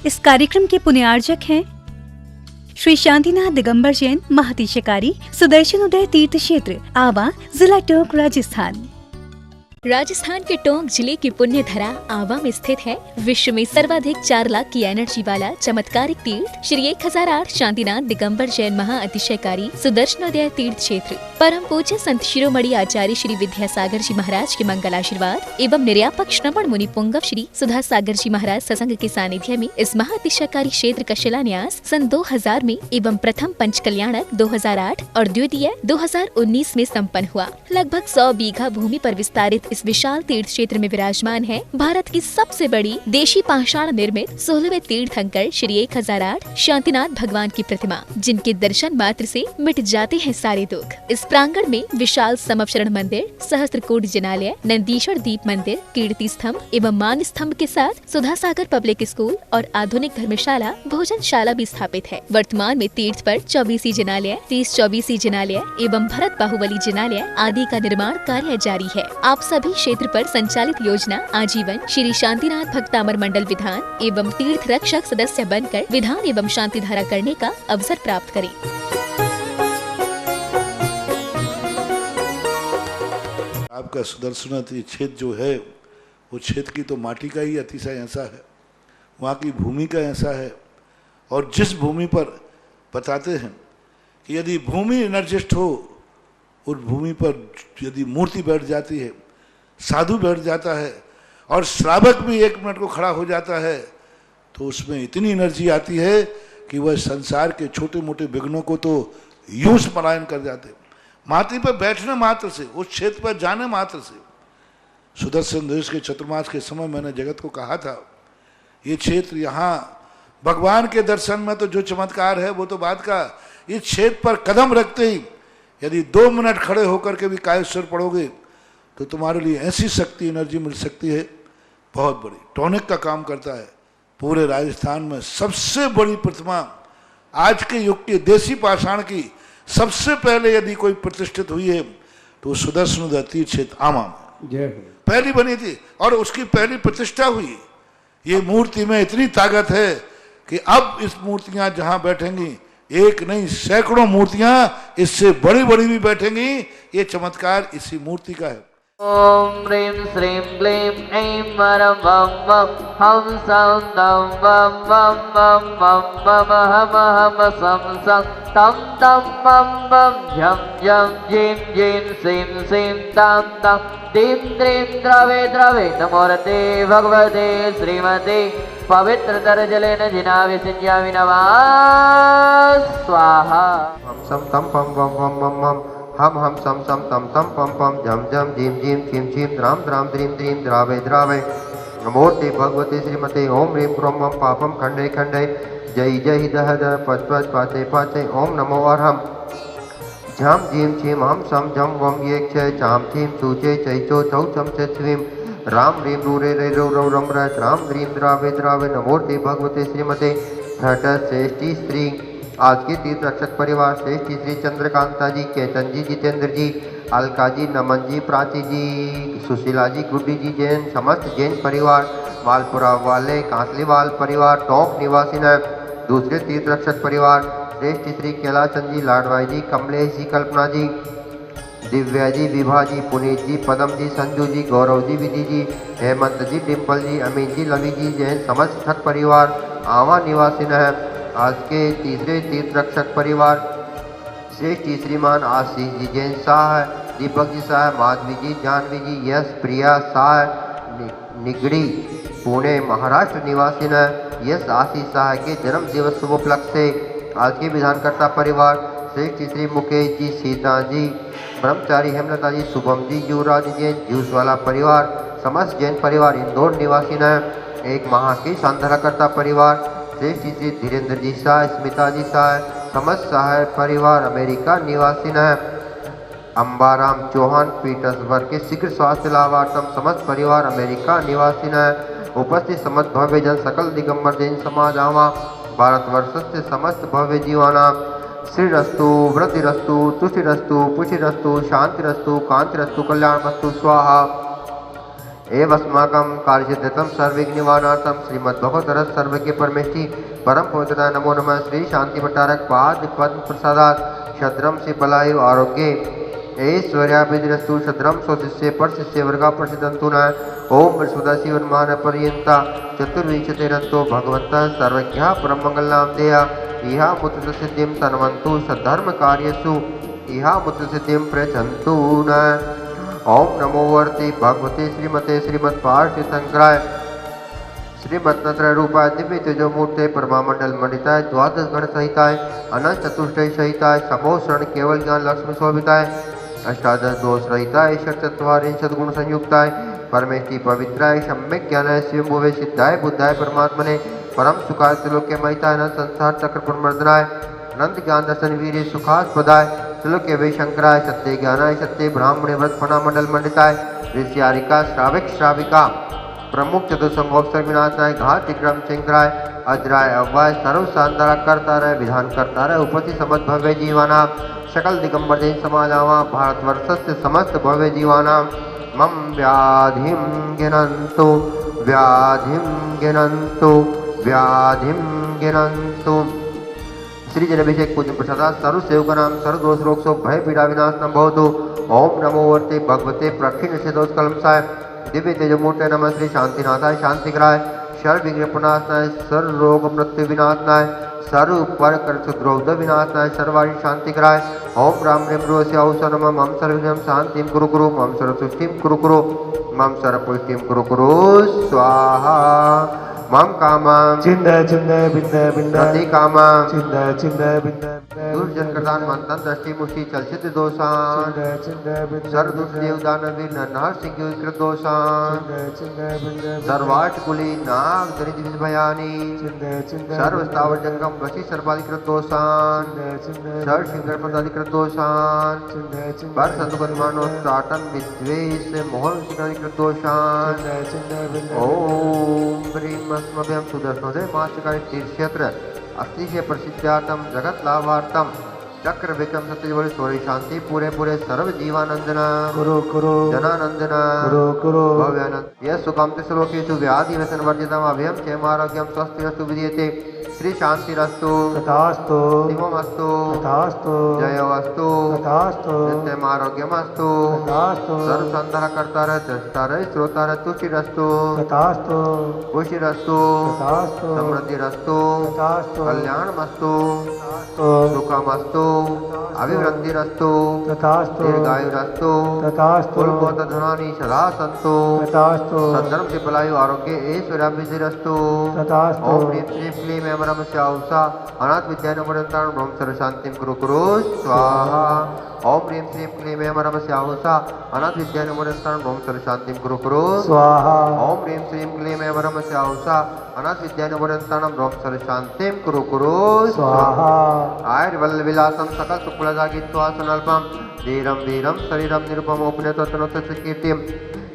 इस कार्यक्रम के पुण्यार्जक हैं श्री शांतिनाथ दिगंबर जैन महातिशकारी सुदर्शन उदय तीर्थ क्षेत्र आवा, जिला टोंक, राजस्थान। राजस्थान के टोंक जिले की पुण्य धरा आवा में स्थित है विश्व में सर्वाधिक 4 लाख की एनर्जी वाला चमत्कारिक तीर्थ श्री 1008 शांतिनाथ दिगंबर जैन महाअतिशयकारी सुदर्शनोदय तीर्थ क्षेत्र। परम पूज्य संत शिरोमणि आचार्य श्री विद्यासागर जी महाराज के मंगल आशीर्वाद एवं निर्यापक श्रवण मुनि पुंगव श्री सुधा सागर जी महाराज सत्संग के सानिध्य में इस महाअतिशयकारी क्षेत्र का शिलान्यास सन 2000 में एवं प्रथम पंच कल्याणक 2008 और द्वितीय 2019 में संपन्न हुआ। लगभग 100 बीघा भूमि पर विस्तारित इस विशाल तीर्थ क्षेत्र में विराजमान है भारत की सबसे बड़ी देशी पाषाण निर्मित 16वें तीर्थंकर श्री 1008 शांतिनाथ भगवान की प्रतिमा, जिनके दर्शन मात्र से मिट जाते हैं सारे दुख। इस प्रांगण में विशाल समवचरण मंदिर, सहस्त्रकोट जिनालय, नंदीश्वर दीप मंदिर, कीर्ति स्तंभ एवं मान स्तंभ के साथ सुधा सागर पब्लिक स्कूल और आधुनिक धर्मशाला, भोजनशाला भी स्थापित है। वर्तमान में तीर्थ पर 24 जिनालय, 30-24 जिनालय एवं भरत बाहुबली जिनालय आदि का निर्माण कार्य जारी है। आप सभी क्षेत्र पर संचालित योजना आजीवन श्री शांतिनाथ भक्तामर मंडल विधान एवं तीर्थ रक्षक सदस्य बनकर विधान एवं शांति धारा करने का अवसर प्राप्त करें। आपका सुदर्शन क्षेत्र जो है वो क्षेत्र की तो माटी का ही अतिशय ऐसा है, वहाँ की भूमि का ऐसा है। और जिस भूमि पर बताते हैं कि यदि भूमि एनर्जिस्ट हो, उस भूमि पर यदि मूर्ति बैठ जाती है, साधु बैठ जाता है और श्रावक भी 1 मिनट को खड़ा हो जाता है, तो उसमें इतनी एनर्जी आती है कि वह संसार के छोटे मोटे विघ्नों को तो यूं पलायन कर जाते। माटी पर बैठने मात्र से, उस क्षेत्र पर जाने मात्र से, सुदर्शन देश के चतुर्मास के समय मैंने जगत को कहा था, ये क्षेत्र यहाँ भगवान के दर्शन में तो जो चमत्कार है वो तो बात का, इस क्षेत्र पर कदम रखते ही यदि 2 मिनट खड़े होकर के भी कायेश्वर पढ़ोगे तो तुम्हारे लिए ऐसी शक्ति एनर्जी मिल सकती है बहुत बड़ी। टॉनिक का काम करता है। पूरे राजस्थान में सबसे बड़ी प्रतिमा आज के युग के देसी पाषाण की सबसे पहले यदि कोई प्रतिष्ठित हुई है तो सुदर्शन तीर्थ क्षेत्र आमा में पहली बनी थी और उसकी पहली प्रतिष्ठा हुई। ये मूर्ति में इतनी ताकत है कि अब इस मूर्तियां जहां बैठेंगी, एक नहीं सैकड़ों मूर्तियां इससे बड़ी बड़ी भी बैठेंगी। ये चमत्कार इसी मूर्ति का है। ओम ह्रीं श्रीं क्लीं ऐं वरं वं वं हं सं तं वं वं वं वं वं हम हम सं सं तं तं वं वं झं झं झीं झीं सीं सीं तं तं दीं द्रीं द्रवे द्रवे नमोरते भगवते श्रीमते पवित्रतर जलेन जिनाविसिञ्जामि नमः स्वाहा। सं तं पं वं वं वं वं हम सम सम तम तम पम पम झम झम झीम झीम छीम छीम द्राम द्राम द्रीम द्रीम द्रावे द्रावे नमोते भगवते श्रीमते ओम ह्रीं क्रों मम पापम खंडे खंडे जय जय दह दह पच पच पाचे पाचे ओम नमो अर्हम झम झीम छीम हम सम झम वम ये क्षय चाम छीम सूचे चैचो चौ चम च स्वीम राम ह्रीं रूरे रे रो रौ रम रथ राम द्रीम द्रावे द्रावे नमोते भगवते श्रीमते छठ श्रेष्ठी स्त्री। आज के तीर्थ रक्षक परिवार श्रेष्ठी श्री चंद्रकांता जी, केतन जी, जितेंद्र जी, अलका जी, नमन जी, प्राची जी, सुशीला जी, गुड्डी जी जैन, समस्त जैन परिवार, वालपुरा वाले कांसलीवाल परिवार, टोंक निवासी न दूसरे तीर्थ रक्षक परिवार श्रेष्ठी श्री कैलाचंद जी, लाडवाई जी, कमलेश जी, कल्पना जी, दिव्या जी, विभा जी, पुनीत जी, पदम जी, संजू जी, गौरव जी, विधि जी, हेमंत जी, डिम्पल जी, अमित जी, लवी जी जैन, समस्त ठग परिवार आवा निवासी न है। आज के तीसरे तीर्थ रक्षक परिवार श्रेष्ठी श्रीमान आशीष जी जैन शाह, दीपक जी शाह, माधवी जी, जानवी जी, यश प्रिया शाह, निगड़ी पुणे महाराष्ट्र निवासी न यश आशीष शाह के जन्म दिवस शुभ उपलक्ष्य से आज के विधानकर्ता परिवार श्रेष्ठी श्री मुकेश जी, सीता जी, ब्रह्मचारी हेमलता जी, शुभम जी, युवराज जैन, जूसवाला परिवार, समस्त जैन परिवार इंदौर निवासी न एक माह के शांतराकर्ता परिवार श्रेष्ठी श्री धीरेन्द्र जी शाह, स्मिता जी शाह, समस्त शाह परिवार अमेरिका निवासी न अंबाराम चौहान पीटर्सबर्ग के शीघ्र स्वास्थ्य लाभार्थम समस्त परिवार अमेरिका निवासी न उपस्थित समस्त भव्य जन सकल दिगंबर जैन समाज आवा भारतवर्ष से समस्त भव्य जीवाना श्रीरस्तु वृद्धिरस्तु तुष्टिरस्तु पुष्टिरस्तु शांतिरस्तु कांतिरस्तु कल्याणमस्तु स्वाहा। एवस्माकं कार्यसिद्धितं सर्वविघ्ननिवारणार्थं श्रीमद्भगवद्गीता सर्वज्ञ परमेष्टि परम पवित्रताय नमो नमः। श्री शांति भट्टारक पाद पद्म प्रसादात शद्रम से बलायु आरोग्य ऐश्वर्याभिदृष्टु शद्रम स्वशिष्य पर शिष्य वर्गा प्रसिद्धंतु न ओम बृहस्पतिर्मान पर्यंता चतुर्विंशतिरंतो भगवन्तः सर्वज्ञः परमंगलनाम देया इहा मुत्र सिद्धिं तन्वन्तु सद्धर्म कार्यसु इहा मुत्र सिद्धिं प्रयच्छन्तु न। ओम नमो वर्ति भगवते श्रीमते श्रीमद्पार्थिवशंकराय श्रीमद्नत्र रूपाय दिव्य तेजो मूर्ते परमामंडल मंडिताय द्वादश गण सहिताय अनंत चतुष्टय सहिताय समोषण केवल ज्ञान लक्ष्मी शोभिताय अष्टादश दोष रहिताय षट्चत्वारिंशत् गुण संयुक्ताय परमेष्टि पवित्राय सम्यक ज्ञानाय स्वयंभुवे सिद्धाय बुद्धाय परमात्मने परम सुखाय त्रिलोक्य महिताय न संसार चक्र प्रमर्दनाय अनंत ज्ञान दर्शन वीर्य सुखास्पदाय त्रिलोक्य वे शंकराय सत्य ज्ञानाय सत्य ब्राह्मणे व्रत फणा मंडल मंडिताय ऋषियारिका श्राविक श्राविका प्रमुख चतुर्संगोपसर विनाशनाय घात विक्रम शंकराय अजराय अव्वाय सर्व शानदार करता रहे विधान करता रहे उपति समस्त भव्य जीवाना सकल दिगंबर जैन समाजावा भारतवर्षस्य समस्त भव्य जीवाना मम व्याधिं गिनन्तु व्याधिं गिनन्तु व्याधिं गिनन्तु। श्री जनाभिषेक पूजन प्रसाद सर्व सेवकानां सर्व दोष रोग शोक भय पीड़ा विनाशनं भवतु। ओम नमो वर्ते भगवते प्रक्षिण से दोष कलमसाय दिव्य तेजमूर्ते नमः। श्री शांतिनाथाय शांतिकराय सर्व विघ्न प्रणाशनाय सर्व रोग मृत्यु विनाशनाय सर्व पर कर द्रौद विनाशनाय सर्वारी शांतिकराय ओम राम रेम रोस्य औसो नमः। मम सर्वविघ्नं शांतिं कुरु कुरु मम सर्वसुष्टिं कुरु कुरु मम सर्वपुष्टिं कुरु कुरु स्वाहा। मम कामं चिन्द चिन्द बिंद बिंद रति कामं चिन्द चिन्द बिंद दुर्जन कृतान मंतन दृष्टि मुष्टि चलचित दोषान चिन्द चिन्द बिंद सर्व दुष्देव दानवीर नरनार सिंह कृत दोषान चिन्द बिंद सर्वाट कुली नाग दरिद्र भयानी चिन्द चिन्द सर्व स्थावर जंगम वशी सर्वाधिकृत दोषान चिन्द सर्व शिंगर पदाधिकृत दोषान चिन्द चिन्द बर सतुगन्मानो त्राटन विद्वेष मोहन शिकारिकृत दोषान चिन्द बिंद ओम ह्रीं अस्मभ्यं सुदर्शनोदय माचकारी तीर्थक्षेत्र अतिशय प्रसिद्धार्थम जगत लाभार्थम चक्र विक्रम सत्यवरी सोरी शांति पूरे पूरे सर्व जीवानंदना कुरु कुरु जनानंदना कुरु कुरु भव्यानंद यह सुकामते श्लोकेषु व्याधि व्यसन वर्जितम अभयम क्षेमारोग्यम स्वस्तिरस्तु विधीयते। श्री शांतिरस्तु तथास्तु शिवमस्तु तथास्तु जयोस्तु तथास्तु नित्यमारोग्यमस्तु तथास्तु सर्व संधार करता रहे दृष्टा रहे श्रोता रहे तुष्टिरस्तु तथास्तु खुशिरस्तु तथास्तु समृद्धिरस्तु तथास्तु कल्याणमस्तु तथास्तु सुखमस्तु अभिवृद्धिरस्तु तथास्तु दीर्घायुरस्तु तथास्तु कुलबोधधनानि सदा सन्तु तथास्तु सद्धर्म से बलायु आरोग्य ऐश्वर्याभिवृद्धिरस्तु। तथास्तु ओम ह्रीं श्रीं क्लीं ऐं परमस्याहुषा अनाथ विद्यानवरन्तां ब्रह्म सर्वशान्तिं कुरु कुरु स्वाहा। ओम ह्रीं श्रीं क्लीं ऐं परमस्याहुषा अनाथ विद्यानवरन्तां ब्रह्म सर्वशान्तिं कुरु कुरु स्वाहा। ओम ह्रीं श्रीं क्लीं ऐं परमस्याहुषा अनाथ विद्यानवरन्तां ब्रह्म सर्वशान्तिं कुरु कुरु स्वाहा। आयुर्वल्लविलासं सकल सुकुलदागित्वा सनल्पं धीरं वीरं शरीरं निरुपमोपनेतोत्तनोत्तस्य कीर्तिं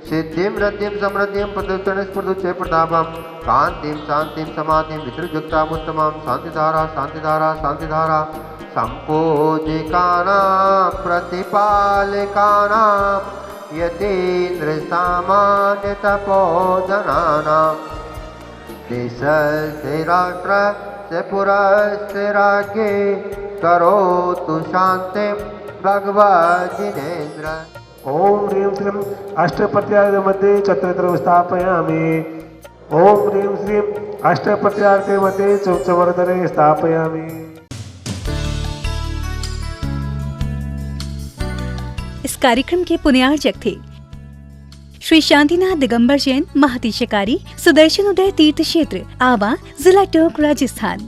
सिद्धिं रद्धिं समृद्धिं प्रदुत्तनस्फुर्दुच्चै प्रतापं कान्तिं शान्तिं समाधिं वितृजुक्तामुत्तमं शान्तिधारा शान्तिधारा शान्तिधारा सम्पूजिकानां प्रतिपालिकानां यतीन्द्रसामान्यतपोधनानां देशस्य राष्ट्रस्य पुरस्य राज्ञे करोतु शान्तिं भगवद्जिनेन्द्र। ओम ह्रीं श्रीं अष्टप्रत्यार्थे मध्ये चतुर्थ स्थापयामि। ओम ह्रीं श्रीं अष्टप्रत्यार्थे मध्ये चौचवर्धने स्थापयामि। इस कार्यक्रम के पुण्यार्चक थे श्री शांतिनाथ दिगंबर जैन महतीशकारी सुदर्शन उदय तीर्थ क्षेत्र आवा, जिला टोंक, राजस्थान।